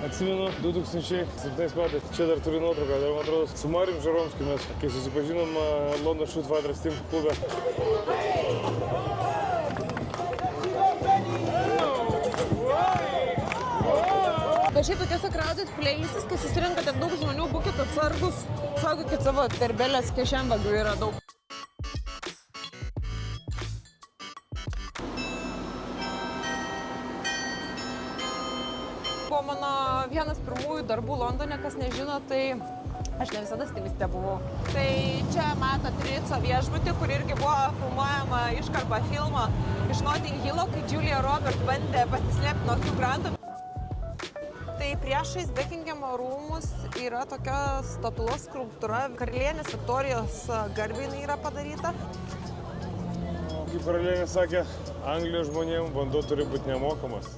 Atsimenu, 2007 metais, čia dar turiu nuotrauką, dar man atrodo, su Marijum Žaromskiu mes, kai susipažinom London Shoot Fighters Team klube. Bet šiaip tokiuose crowded places, kai susirinka tiek daug žmonių, būkit atsargus, saugokit savo terbelės, kišenvagių yra daug. Buvo mano vienas pirmųjų darbų Londone, kas nežino, tai aš ne visada stilistė buvau. Tai čia matot Ritso viešbutį, kur irgi buvo filmuojama iškarpa filmo iš Notting Hillo, kai Julia Roberts bandė pasislėpti nuo Hugh Granto. Tai priešais Buckinghamo rūmus yra tokia statulos skulptūra, karalienės Viktorijos garbei yra padaryta. Kaip karalienė sakė, Anglijos žmonėms vanduo turi būti nemokamas.